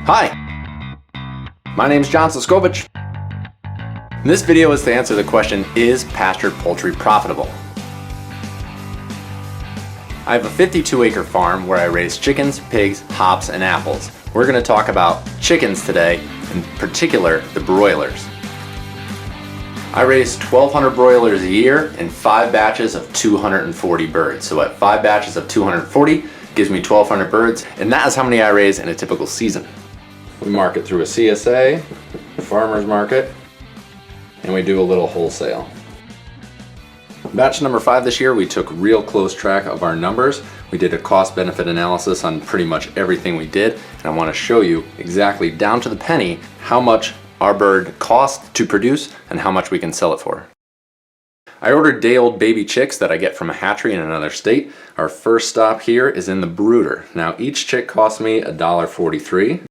Hi, my name is John Soskovich. This video is to answer the question, is pastured poultry profitable? I have a 52-acre farm where I raise chickens, pigs, hops, and apples. We're going to talk about chickens today, in particular the broilers. I raise 1,200 broilers a year in 5 batches of 240 birds. So at 5 batches of 240 gives me 1,200 birds, and that is how many I raise in a typical season. We market through a CSA, farmer's market, and we do a little wholesale. Batch number 5 this year, we took real close track of our numbers. We did a cost-benefit analysis on pretty much everything we did, and I want to show you exactly down to the penny how much our bird costs to produce and how much we can sell it for. I ordered day-old baby chicks that I get from a hatchery in another state. Our first stop here is in the brooder. Now each chick cost me $1.43,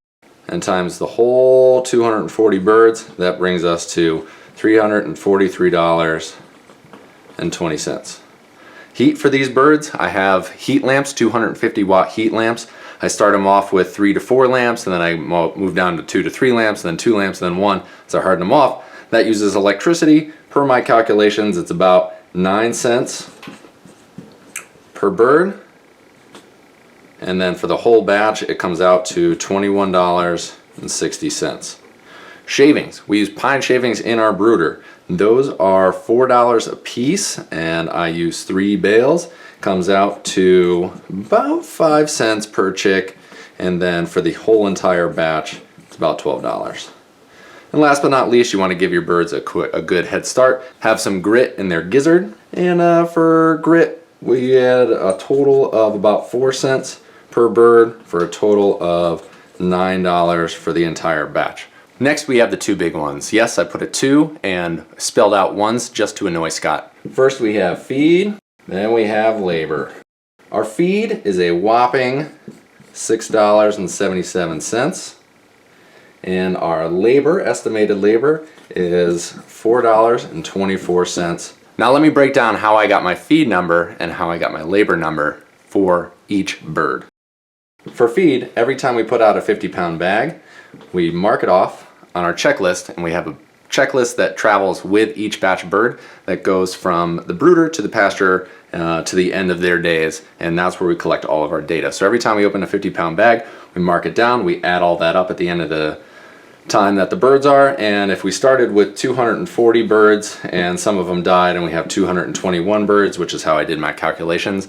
and times the whole 240 birds, that brings us to $343.20. Heat for these birds, I have heat lamps, 250 watt heat lamps. I start them off with 3 to 4 lamps, and then I move down to 2 to 3 lamps, and then 2 lamps, and then 1, so I harden them off. That uses electricity. Per my calculations, it's about 9 cents per bird. And then for the whole batch, it comes out to $21.60. Shavings. We use pine shavings in our brooder. Those are $4 a piece, and I use 3 bales. Comes out to about 5 cents per chick, and then for the whole entire batch, it's about $12. And last but not least, you want to give your birds a good head start. Have some grit in their gizzard, and for grit, we add a total of about 4 cents per bird for a total of $9 for the entire batch. Next we have the 2 big ones. Yes, I put a 2 and spelled out ones just to annoy Scott. First we have feed, then we have labor. Our feed is a whopping $6.77, and our labor, estimated labor, is $4.24. Now let me break down how I got my feed number and how I got my labor number for each bird. For feed, every time we put out a 50-pound bag, we mark it off on our checklist, and we have a checklist that travels with each batch of bird that goes from the brooder to the pasture to the end of their days, and that's where we collect all of our data. So every time we open a 50-pound bag, we mark it down, we add all that up at the end of the time that the birds are, and if we started with 240 birds and some of them died and we have 221 birds, which is how I did my calculations,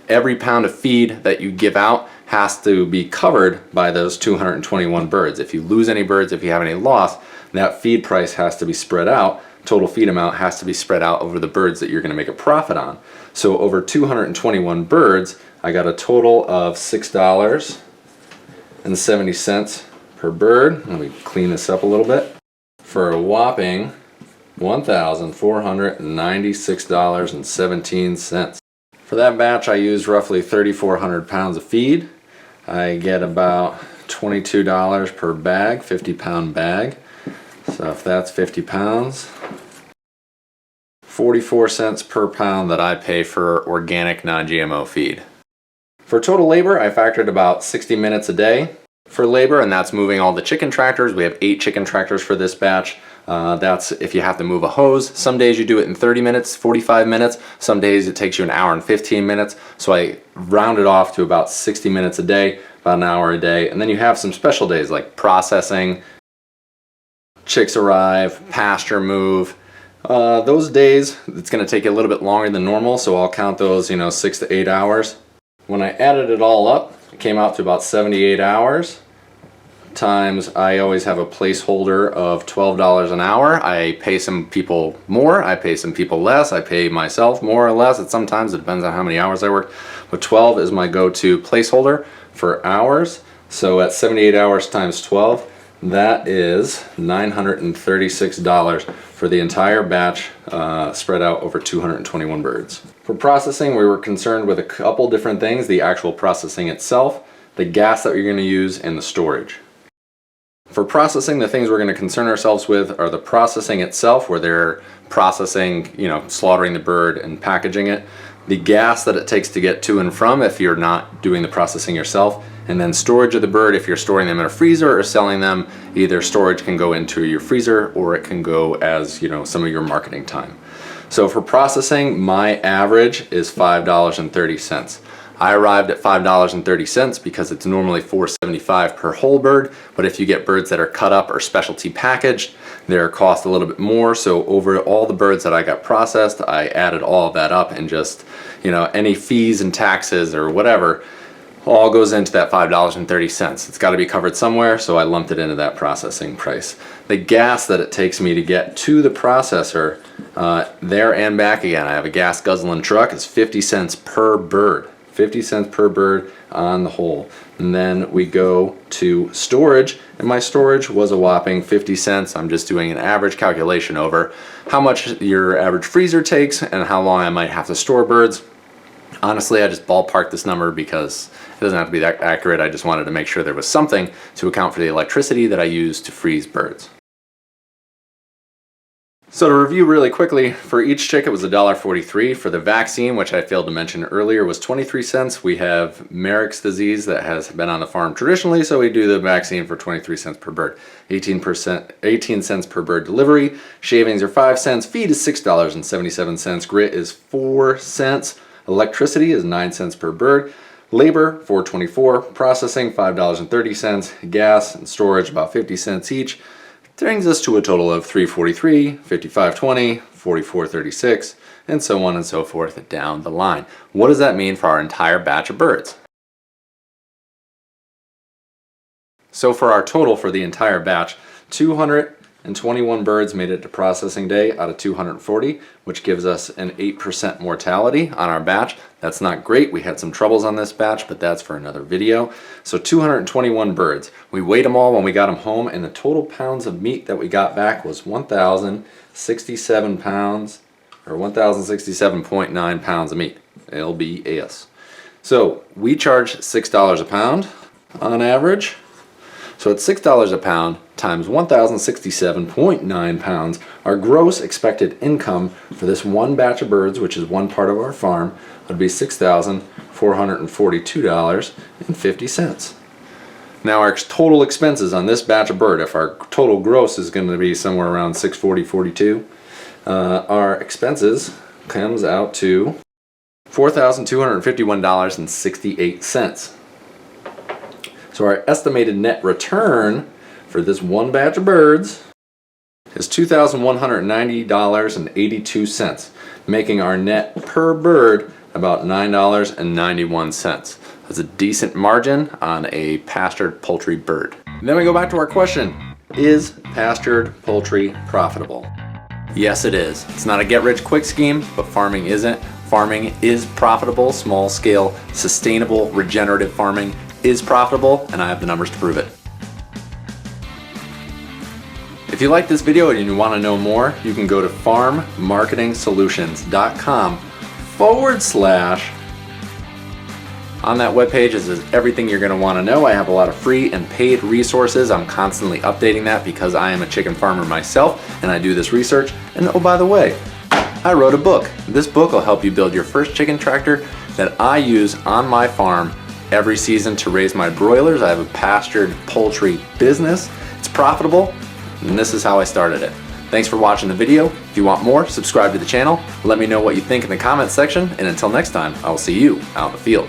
every pound of feed that you give out has to be covered by those 221 birds. If you lose any birds, if you have any loss, that feed price has to be spread out. Total feed amount has to be spread out over the birds that you're going to make a profit on. So over 221 birds, I got a total of $6.70 per bird. Let me clean this up a little bit. For a whopping $1,496.17. For that batch, I used roughly 3,400 pounds of feed. I get about $22 per bag, 50-pound bag. So if that's 50 pounds, 44 cents per pound that I pay for organic non-GMO feed. For total labor, I factored about 60 minutes a day for labor, and that's moving all the chicken tractors. We have 8 chicken tractors for this batch. That's if you have to move a hose. Some days you do it in 30 minutes, 45 minutes. Some days it takes you an hour and 15 minutes. So I rounded off to about 60 minutes a day, about an hour a day. And then you have some special days like processing, chicks arrive, pasture move. Those days, it's going to take you a little bit longer than normal, so I'll count those, 6 to 8 hours. When I added it all up, it came out to about 78 hours. Times, I always have a placeholder of $12 an hour. I pay some people more, I pay some people less, I pay myself more or less. Sometimes it depends on how many hours I work, but 12 is my go-to placeholder for hours. So at 78 hours times 12, that is $936 for the entire batch spread out over 221 birds. For processing, we were concerned with a couple different things: the actual processing itself, the gas that you're going to use, and the storage. For processing, the things we're going to concern ourselves with are the processing itself, where they're processing, slaughtering the bird and packaging it. the gas that it takes to get to and from if you're not doing the processing yourself, and then storage of the bird if you're storing them in a freezer or selling them. Either storage can go into your freezer or it can go as, some of your marketing time. So for processing, my average is $5.30. I arrived at $5.30 because it's normally $4.75 per whole bird, but if you get birds that are cut up or specialty packaged, their cost a little bit more. So over all the birds that I got processed, I added all of that up, and just, any fees and taxes or whatever all goes into that $5.30. It's got to be covered somewhere, so I lumped it into that processing price. The gas that it takes me to get to the processor, there and back again, I have a gas guzzling truck, is 50 cents per bird. 50 cents per bird on the whole. And then we go to storage, and my storage was a whopping 50 cents. I'm just doing an average calculation over how much your average freezer takes and how long I might have to store birds. Honestly, I just ballparked this number because it doesn't have to be that accurate. I just wanted to make sure there was something to account for the electricity that I use to freeze birds. So to review really quickly, for each chick it was $1.43. For the vaccine, which I failed to mention earlier, was 23 cents. We have Merrick's disease that has been on the farm traditionally, so we do the vaccine for 23 cents per bird. 18 cents per bird delivery. Shavings are 5 cents. Feed is $6.77. Grit is 4 cents. Electricity is 9 cents per bird. Labor, $4.24. Processing, $5.30. Gas and storage, about 50 cents each. Brings us to a total of $3.43, $55.20, $44.36, and so on and so forth down the line. What does that mean for our entire batch of birds? So for our total for the entire batch, 221 birds made it to processing day out of 240, which gives us an 8% mortality on our batch. That's not great. We had some troubles on this batch, but that's for another video. So 221 birds. We weighed them all when we got them home, and the total pounds of meat that we got back was 1,067 pounds, or 1,067.9 pounds of meat. LBS. So we charge $6 a pound on average. So at $6 a pound times 1,067.9 pounds, our gross expected income for this one batch of birds, which is one part of our farm, would be $6,442.50. Now our total expenses on this batch of bird, if our total gross is going to be somewhere around $640.42, our expenses comes out to $4,251.68. So our estimated net return for this one batch of birds is $2,190.82, making our net per bird about $9.91. That's a decent margin on a pastured poultry bird. And then we go back to our question, is pastured poultry profitable? Yes, it is. It's not a get-rich-quick scheme, but farming isn't. Farming is profitable. Small-scale, sustainable, regenerative farming is profitable, and I have the numbers to prove it. If you like this video and you want to know more, you can go to farmmarketingsolutions.com/. On that webpage is everything you're going to want to know. I have a lot of free and paid resources. I'm constantly updating that because I am a chicken farmer myself and I do this research. And oh, by the way, I wrote a book. This book will help you build your first chicken tractor that I use on my farm every season to raise my broilers. I have a pastured poultry business. It's profitable, and this is how I started it. Thanks for watching the video. If you want more, subscribe to the channel. Let me know what you think in the comments section, and until next time, I will see you out in the field.